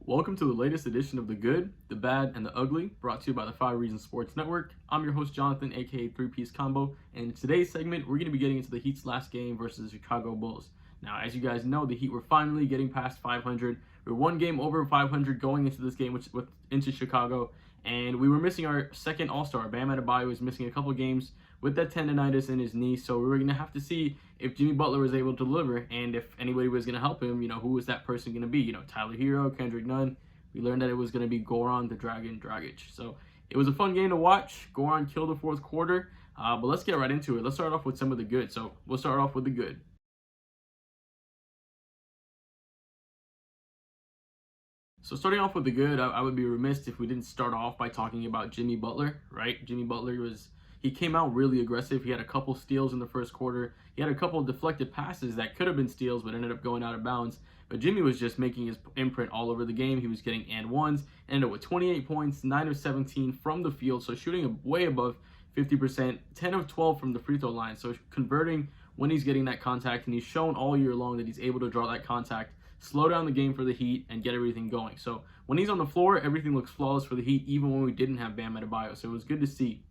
Welcome to the latest edition of The Good, The Bad, and The Ugly, brought to you by the 5 Reasons Sports Network. I'm your host, Jonathan, aka 3-Piece Combo, and in today's segment, we're going to be getting into the Heat's last game versus the Chicago Bulls. Now, as you guys know, the Heat were finally getting past 500. We were one game over 500 going into this game into Chicago, and we were missing our second All-Star. Bam Adebayo was missing a couple games with that tendonitis in his knee, so we were going to have to see if Jimmy Butler was able to deliver, and if anybody was going to help him, who was that person going to be? Tyler Herro, Kendrick Nunn. We learned that it was going to be Goran the Dragon Dragic. So it was a fun game to watch. Goran killed the fourth quarter, but let's get right into it. Let's start off with some of the good. So we'll start off with the good. So starting off with the good, I would be remiss if we didn't start off by talking about Jimmy Butler, right? Jimmy Butler he came out really aggressive. He had a couple steals in the first quarter. He had a couple of deflected passes that could have been steals but ended up going out of bounds. But Jimmy was just making his imprint all over the game. He was getting and ones, ended up with 28 points, 9 of 17 from the field, so shooting way above 50%, 10 of 12 from the free throw line. So converting when he's getting that contact, and he's shown all year long that he's able to draw that contact, slow down the game for the Heat, and get everything going. So when he's on the floor, everything looks flawless for the Heat, even when we didn't have Bam Adebayo. So it was good to see.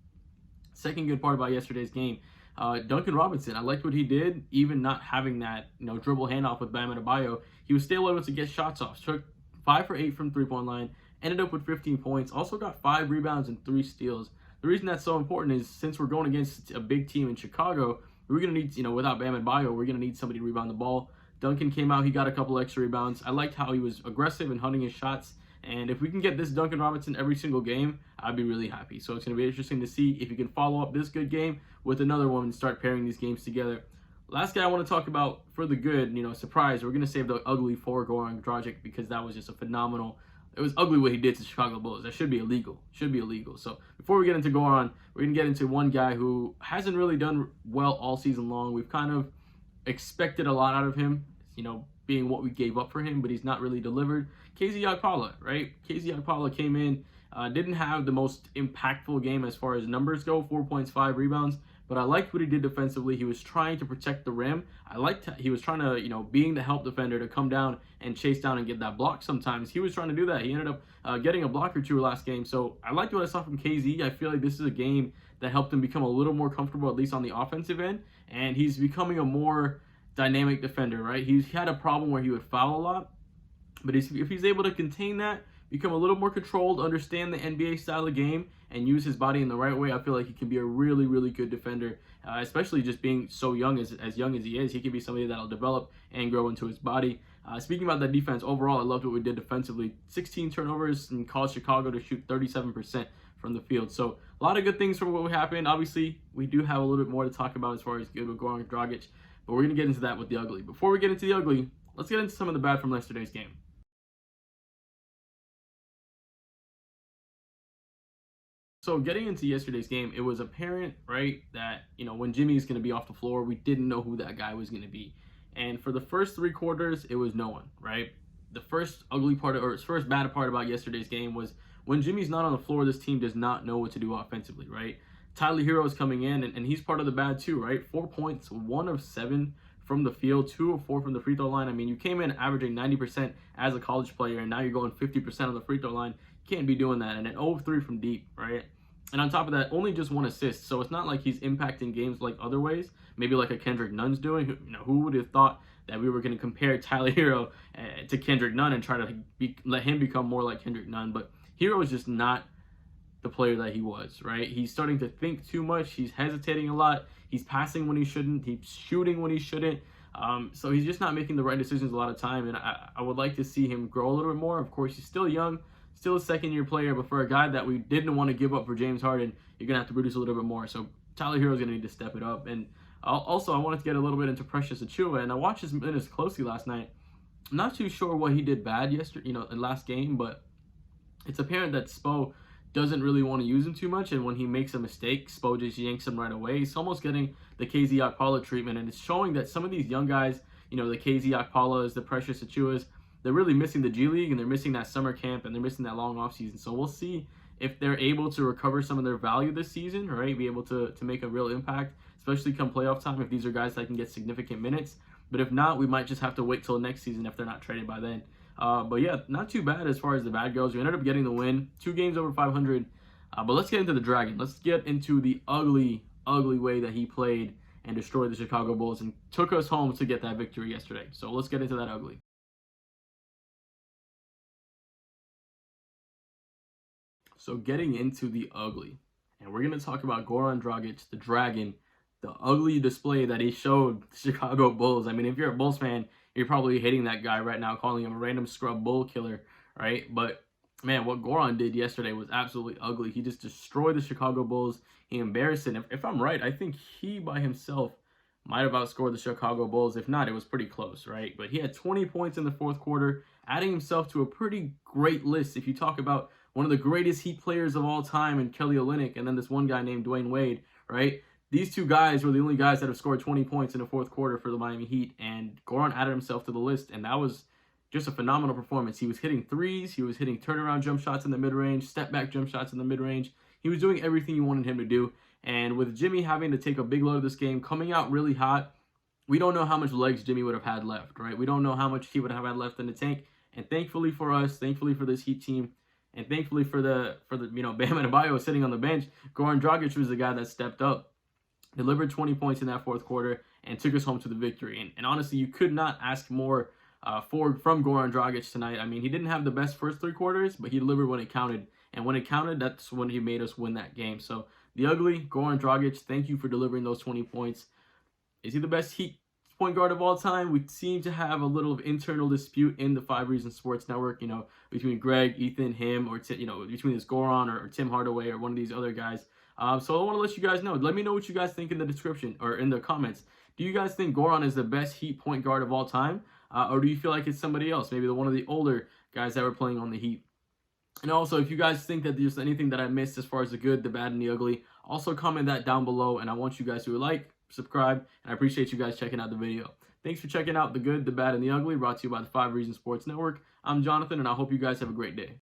Second good part about yesterday's game, Duncan Robinson. I liked what he did, even not having that dribble handoff with Bam Adebayo. He was still able to get shots off. Took 5 for 8 from three-point line, ended up with 15 points. Also got 5 rebounds and 3 steals. The reason that's so important is since we're going against a big team in Chicago, we're gonna need without Bam Adebayo, we're gonna need somebody to rebound the ball. Duncan came out, he got a couple extra rebounds. I liked how he was aggressive and hunting his shots. And if we can get this Duncan Robinson every single game, I'd be really happy. So it's going to be interesting to see if you can follow up this good game with another one and start pairing these games together. Last guy I want to talk about for the good, surprise, we're going to save the ugly for Goran Dragic because that was just a phenomenal. It was ugly what he did to Chicago Bulls. That should be illegal. So before we get into Goran, we're going to get into one guy who hasn't really done well all season long. We've kind of expected a lot out of him, being what we gave up for him, but he's not really delivered. KZ Okpala, right? KZ Okpala came in, didn't have the most impactful game as far as numbers go, 4 points, 5 rebounds, but I liked what he did defensively. He was trying to protect the rim. I liked he was trying to, being the help defender to come down and chase down and get that block sometimes. He was trying to do that. He ended up getting a block or two last game. So I liked what I saw from KZ. I feel like this is a game that helped him become a little more comfortable, at least on the offensive end, and he's becoming a more dynamic defender, right? He's had a problem where he would foul a lot, but if he's able to contain that, become a little more controlled, understand the NBA style of game, and use his body in the right way, I feel like he can be a really, really good defender, especially just being so young, as young as he is. He can be somebody that'll develop and grow into his body. Speaking about that defense, overall, I loved what we did defensively. 16 turnovers and caused Chicago to shoot 37% from the field. So a lot of good things from what happened. Obviously, we do have a little bit more to talk about as far as good with Goran Dragic, but we're going to get into that with the ugly. Before we get into the ugly, let's get into some of the bad from yesterday's game. So getting into yesterday's game, it was apparent, right, that, when Jimmy's going to be off the floor, we didn't know who that guy was going to be. And for the first 3 quarters, it was no one, right? The first first bad part about yesterday's game was when Jimmy's not on the floor, this team does not know what to do offensively, right? Tyler Herro is coming in, and he's part of the bad too, right? 4 points, 1 of 7 from the field, 2 of 4 from the free throw line. I mean, you came in averaging 90% as a college player, and now you're going 50% on the free throw line. You can't be doing that. And then 0 of 3 from deep, right? And on top of that, only just 1 assist. So it's not like he's impacting games like other ways, maybe like a Kendrick Nunn's doing. Who would have thought that we were going to compare Tyler Herro to Kendrick Nunn and try to let him become more like Kendrick Nunn? But Herro is just not the player that he was, right? He's starting to think too much. He's hesitating a lot. He's passing when he shouldn't. He's shooting when he shouldn't. So he's just not making the right decisions a lot of time. And I would like to see him grow a little bit more. Of course, he's still young, still a second-year player. But for a guy that we didn't want to give up for James Harden, you're going to have to produce a little bit more. So Tyler Herro is going to need to step it up. And also, I wanted to get a little bit into Precious Achiuwa. And I watched his minutes closely last night. I'm not too sure what he did bad yesterday, in last game. But it's apparent that Spo doesn't really want to use him too much, and when he makes a mistake, Spo just yanks him right away. He's almost getting the KZ Okpala treatment, and it's showing that some of these young guys, the KZ Okpalas, the Precious Achiuwas, they're really missing the G League, and they're missing that summer camp, and they're missing that long off season. So we'll see if they're able to recover some of their value this season, right? Be able to make a real impact, especially come playoff time, if these are guys that can get significant minutes. But if not, we might just have to wait till next season if they're not traded by then. But yeah, not too bad as far as the bad goes. We ended up getting the win, 2 games over 500. But let's get into the Dragon. Let's get into the ugly, ugly way that he played and destroyed the Chicago Bulls and took us home to get that victory yesterday. So let's get into that ugly. So getting into the ugly, and we're gonna talk about Goran Dragic, the Dragon, the ugly display that he showed the Chicago Bulls. I mean, if you're a Bulls fan, you're probably hating that guy right now, calling him a random scrub bull killer, right? But man, what Goran did yesterday was absolutely ugly. He just destroyed the Chicago Bulls. He embarrassed it. If I'm right, I think he by himself might have outscored the Chicago Bulls. If not, it was pretty close, right? But he had 20 points in the fourth quarter, adding himself to a pretty great list. If you talk about one of the greatest Heat players of all time and Kelly Olynyk, and then this one guy named Dwayne Wade, right? These two guys were the only guys that have scored 20 points in the fourth quarter for the Miami Heat, and Goran added himself to the list, and that was just a phenomenal performance. He was hitting threes, he was hitting turnaround jump shots in the mid-range, step-back jump shots in the mid-range. He was doing everything you wanted him to do, and with Jimmy having to take a big load of this game, coming out really hot, we don't know how much legs Jimmy would have had left, right? We don't know how much he would have had left in the tank, and thankfully for us, thankfully for this Heat team, and thankfully for the Bam Adebayo sitting on the bench, Goran Dragic was the guy that stepped up, delivered 20 points in that fourth quarter, and took us home to the victory. And honestly, you could not ask more from Goran Dragic tonight. I mean, he didn't have the best first 3 quarters, but he delivered when it counted. And when it counted, that's when he made us win that game. So the ugly, Goran Dragic, thank you for delivering those 20 points. Is he the best Heat point guard of all time? We seem to have a little of internal dispute in the 5 Reasons Sports Network, between Greg, Ethan, him, or, between this Goran or Tim Hardaway or one of these other guys. So I want to let you guys know. Let me know what you guys think in the description or in the comments. Do you guys think Goran is the best Heat point guard of all time? Or do you feel like it's somebody else? Maybe one of the older guys that were playing on the Heat. And also, if you guys think that there's anything that I missed as far as the good, the bad, and the ugly, also comment that down below. And I want you guys to like, subscribe, and I appreciate you guys checking out the video. Thanks for checking out the good, the bad, and the ugly, brought to you by the 5 Reasons Sports Network. I'm Jonathan, and I hope you guys have a great day.